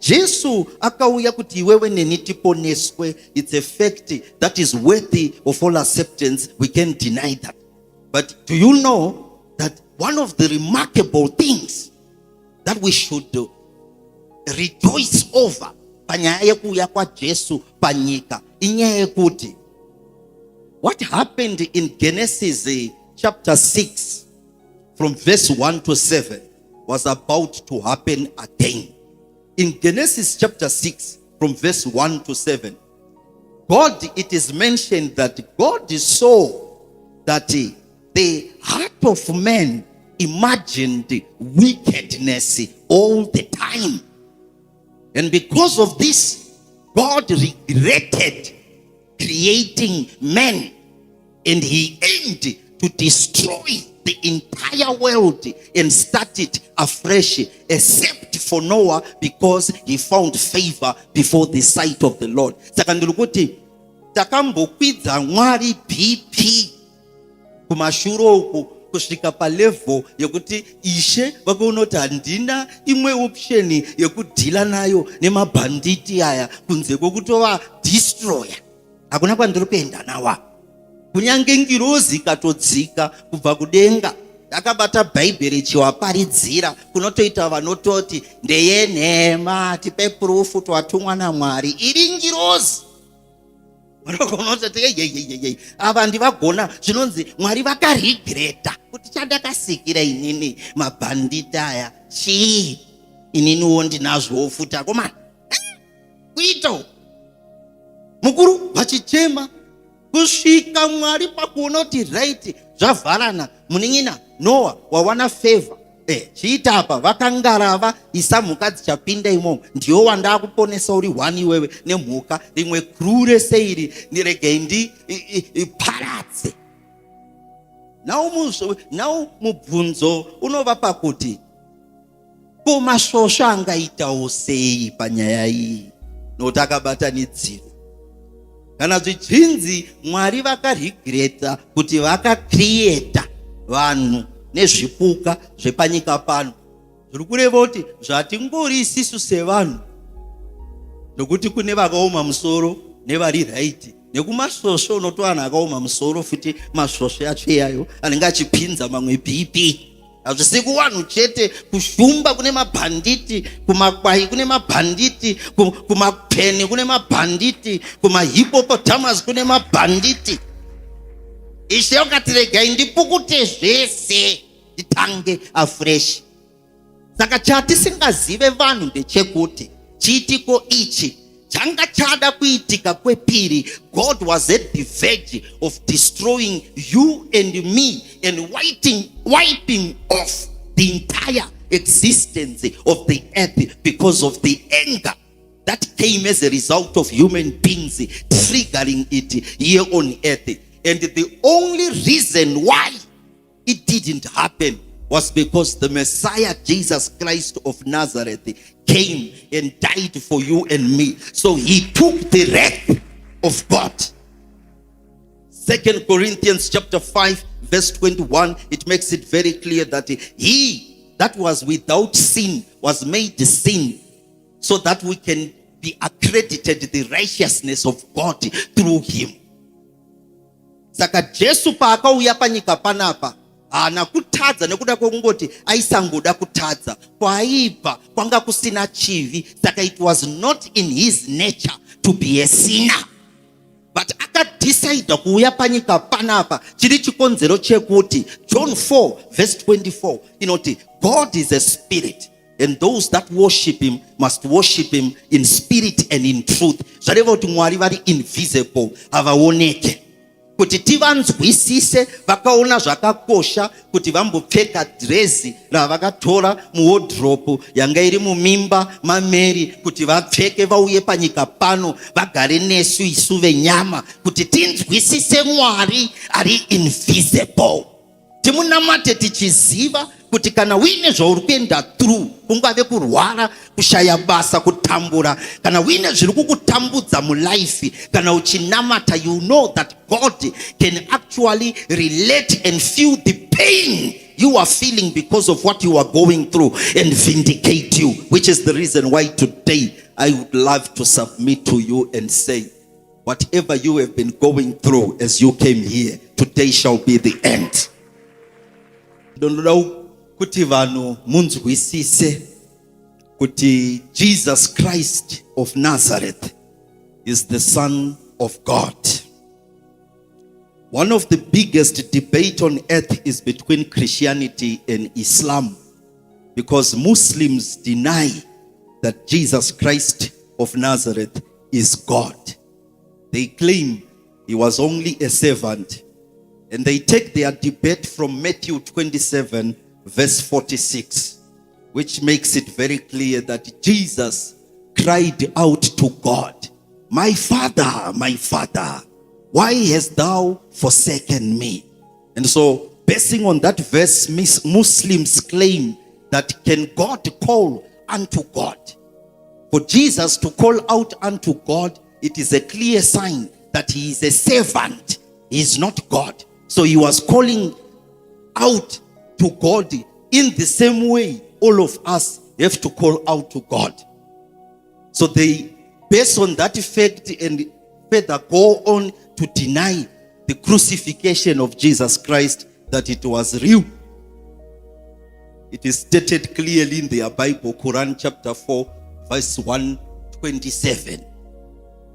Jesu akauya kuti iwewe neni tiponeswe. It's a fact that is worthy of all acceptance. We can't deny that. But do you know that one of the remarkable things that we should rejoice over panyaya yekuuya kwa Jesu panyika inyaya yekuti what happened in Genesis chapter 6 from verse 1 to 7 was about to happen again. In Genesis chapter 6 from verse 1 to 7, God, it is mentioned that God saw that the heart of man imagined wickedness all the time. And because of this, God regretted creating man, and he aimed to destroy the entire world and start it afresh, except for Noah, because he found favor before the sight of the Lord. Sakandurukuti takambokwidza Mwari BP kumashuro uku kusvika palevel yekuti Ishe vakaona kuti handina imwe option yekudhila nayo nemabhanditi aya kunze kwekutova destroyer. Hakuna kwandiri kuenda nawa. Kunyange ngirozi ikatodzika kubva kudenga akabata bhaibheri chiwaparidzira kunotoita vanototi ndeyenhema tipe proof twatumwa naMwari iri ngirozi. Ava ndivagona zvinonzi Mwari vakaregreta kuti chandakasikira inini mabhandita aya chii ininiwo ndinazvowo futa komana kuito mukuru vachichema kusvika Mwari pakuona kuti right zvavharana munin'ina Noah wawana favor. Chiita apa vakangarava isa mhuka dzichapinda imomo ndiyo wanda kuponesa uri one iwewe nemhuka rimwe krure seiri nirege ndi paradze. Now mubvunzo unova pakuti ko masvosvo angaitawo sei panyaya iyi nokuti akabatanidzira. Kana zvichinzi Mwari vakaregreta kuti vakacreata vanhu nezvipuka zvepanyika pano, zviri kureva kuti zvatingori isisu sevanhu, nokuti kune vakaoma musoro nevari right, nekumasvosvo unoti vanhu akaoma musoro futi masvosvo yacho iyayo anenge achipinza mamwe BP. Hazvisi kuvanhu chete, kushumba kune mabhanditi, kumakwai kune mabhanditi, kumapeni kune mabhanditi, kumahipopotamus kune mabhanditi. Ishe wakatiregai ndipukute zvese nditange afresh. Saka chatisingazive vanhu ndechekuti chiitiko ichi changa chada kuitika kwepiri. God was at the verge of destroying you and me and wiping off the entire existence of the earth because of the anger that came as a result of human beings triggering it here on earth. And the only reason why it didn't happen was because the Messiah, Jesus Christ of Nazareth, came and died for you and me. So he took the wrath of God. 2 Corinthians chapter 5 verse 21, it makes it very clear that he that was without sin was made sin, so that we can be accredited the righteousness of God through him. Saka Jesu paakauya panyika panapa haana kutadza nekuda kwekungoti aisangoda kutadza. Kwaibva kwanga kusina chivi, saka it was not in his nature to be a sinner. But akadecide kuuya panyika panapa chiri chikonzero chekuti John 4 verse 24 inoti God is a spirit, and those that worship him must worship him in spirit and in truth. Zvareva kuti Mwari vari invisible, havaoneke. Kuti tivanzwisise vakaona zvakakosha kuti vambopfeka drezi ravakatora muwardrobe yanga iri mumimba maMary kuti vapfeke vauye panyika pano vagare nesu isu venyama, kuti tinzwisise Mwari ari invisible. Timunamate tichiziva kuti kana uine zvauri kuenda through, kungave kurwara, kushaya basa, kutambura, kana uine zviri kukutambudza mulife, kana uchinamata, you know that God can actually relate and feel the pain you are feeling because of what you are going through and vindicate you, which is the reason why today I would love to submit to you and say, whatever you have been going through as you came here, today shall be the end. Kuti vanhu munzwisise kuti Jesus Christ of Nazareth is the Son of God. One of the biggest debate on earth is between Christianity and Islam, because Muslims deny that Jesus Christ of Nazareth is God. They claim he was only a servant, and they take their debate from Matthew 27 verse 46, which makes it very clear that Jesus cried out to God, my Father, why hast thou forsaken me? And so, basing on that verse, Muslims claim that can God call unto God? For Jesus to call out unto God, it is a clear sign that he is a servant. He is not God. So he was calling out to God in the same way all of us have to call out to God. So they, based on that fact, and further go on to deny the crucifixion of Jesus Christ, that it was real. It is stated clearly in their Bible, Quran chapter 4, verse 127.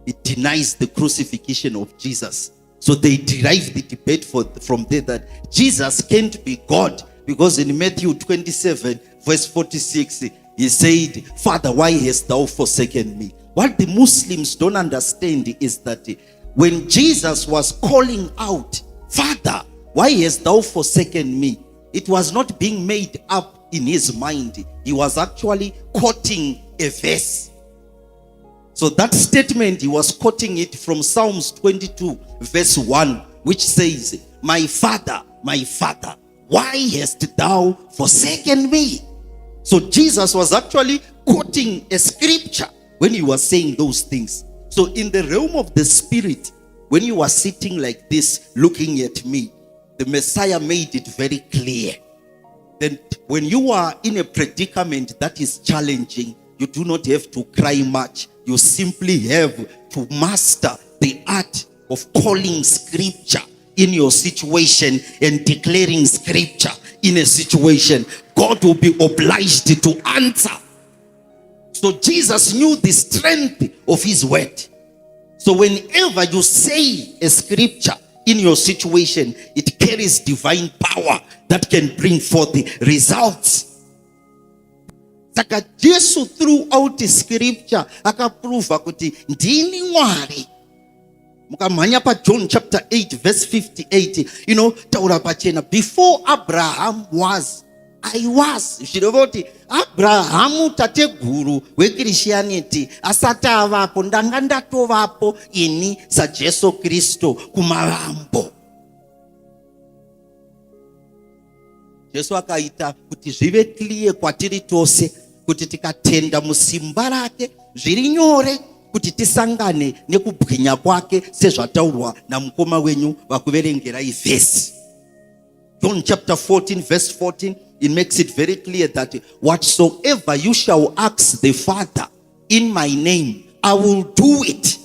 It denies the crucifixion of Jesus. So they derive the debate from there that Jesus can't be God, because in Matthew 27 verse 46 he said, Father, why hast thou forsaken me? What the Muslims don't understand is that when Jesus was calling out, Father, why hast thou forsaken me? It was not being made up in his mind. He was actually quoting a verse. So that statement, he was quoting it from Psalms 22 verse 1, which says, my Father, why hast thou forsaken me? So Jesus was actually quoting a scripture when he was saying those things. So in the realm of the spirit, when you are sitting like this looking at me, the Messiah made it very clear. Then when you are in a predicament that is challenging, you do not have to cry much. You simply have to master the art of calling scripture in your situation and declaring scripture in a situation. God will be obliged to answer. So Jesus knew the strength of his word. So whenever you say a scripture in your situation, it carries divine power that can bring forth the results. Saka Jesu throughout the scripture akaprova kuti ndini Mwari. Mukamhanya pa John chapter 8 verse 58, taura pachena, before Abraham was, I was. Zvirovoti Abrahamu tateguru weChristianity asati avapo, ndanga ndatovapo ini saJesu Kristo kumavambo. Jesu akaita kuti zvive clear kwatiri tose kuti tikatenda musimba rake zviri nyore kuti tisangane nekubwinya kwake sezvataurwa namukoma wenyu vakuverengerai vhesi. John chapter 14 verse 14, it makes it very clear that whatsoever you shall ask the Father in my name, I will do it.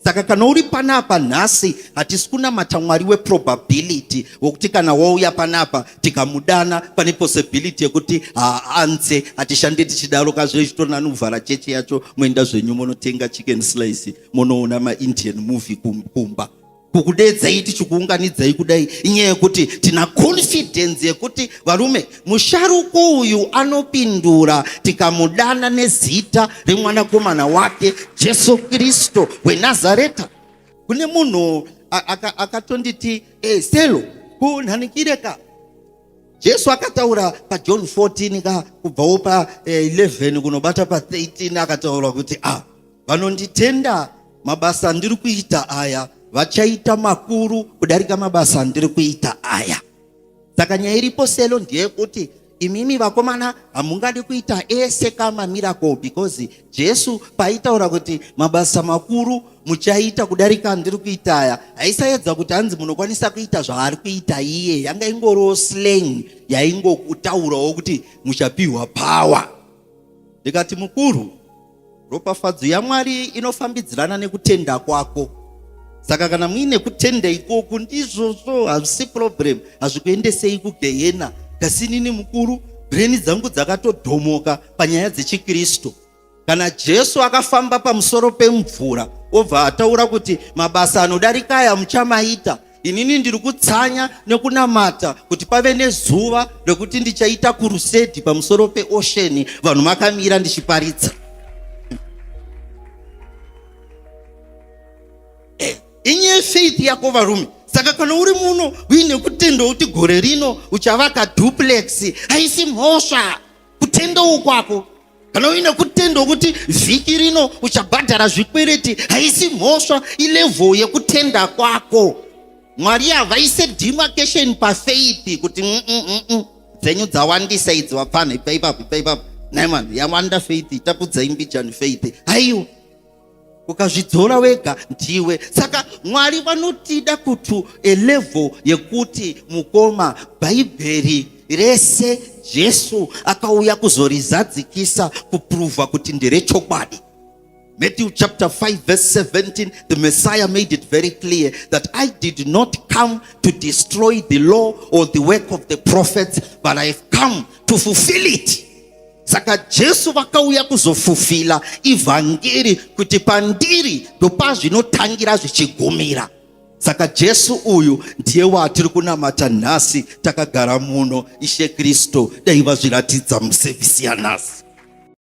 Saka kana uri panapa nhasi, hatisi kunamata Mwari weprobability wokuti kana wauya panapa tikamudana pane possibility yekuti anze atishande tichidaro kazvo ichitorana novhara cheche yacho moenda zvenyu munotenga chicken slice munoona maIndian movie kumba. Kukudedzai tichikuunganidzai kudai inyaya yekuti tina confidence yekuti varume musharuko uyu anopindura tikamudana nezita remwanakomana wake Jesu Kristo weNazareta. Kune munhu akatonditi selo kunhanikireka. Jesu akataura pa John 14 kubvawo pa 11 kunobata pa 13 akataura kuti vanonditenda mabasa ndiri kuita aya vachaita makuru kudarika mabasa ndiri kuita aya. Saka nyaya iripo selo ndeye kuti imimi vakomana hamungadi kuita ese kama miracle, because Jesu paitaura kuti mabasa makuru muchaita kudarika andiri kuita aya, haisaedza kuti hanzi munokwanisa kuita zvaari kuita iye. Yanga ingoriwo slang yaingokutaurawo kuti muchapiwa power. Ndikati mukuru, ropafadzo yaMwari inofambidzirana nekutenda kwako. Saka kana muine kutenda ikoku ndizvozvo, hazvisi problem, hazvikuendesei kugehena. Kasi nini mukuru, breni dzangu dzakatodhomoka panyaya dzechiKristu. Kana Jesu akafamba pamusoro pemvura obva ataura kuti mabasa anodarika aya muchamaita, inini ndiri kutsanya nekunamata kuti pave nezuva rekuti ndichaita kurusedi pamusoro peosheni, vanhu makamira ndichiparidza. Inye faith yako varume. Saka kana uri muno uine kutenda kuti gore rino uchavaka duplex, haisi mhosva kutenda ukwako. Kana uine kutenda kuti vhiki rino uchabhadhara zvikwereti, haisi mhosva, ilevel yekutenda kwako. Mwari havaise demarcation pafaith kuti dzenyu dzawandisa idzi wapana ipapo. Naiman, yawanda faith, tapudza imbijani faith. Haiyo. Ukazvidzora wega ndiwe. Saka Mwari vanotida kuti level yekuti mukoma Bhaibheri rese Jesu akauya kuzorizadzikisa kupruva kuti nderechokwadi. Matthew chapter 5 verse 17, the Messiah made it very clear that I did not come to destroy the law or the work of the prophets, but I have come to fulfill it. Saka Jesu vakauya kuzofufila ivhangeri kuti pandiri ndopazvinotangira zvichigumira. Saka Jesu uyu ndiye watiri kunamata nhasi takagara muno. Ishe Kristu dai vazviratidza musevhisi yanhasi.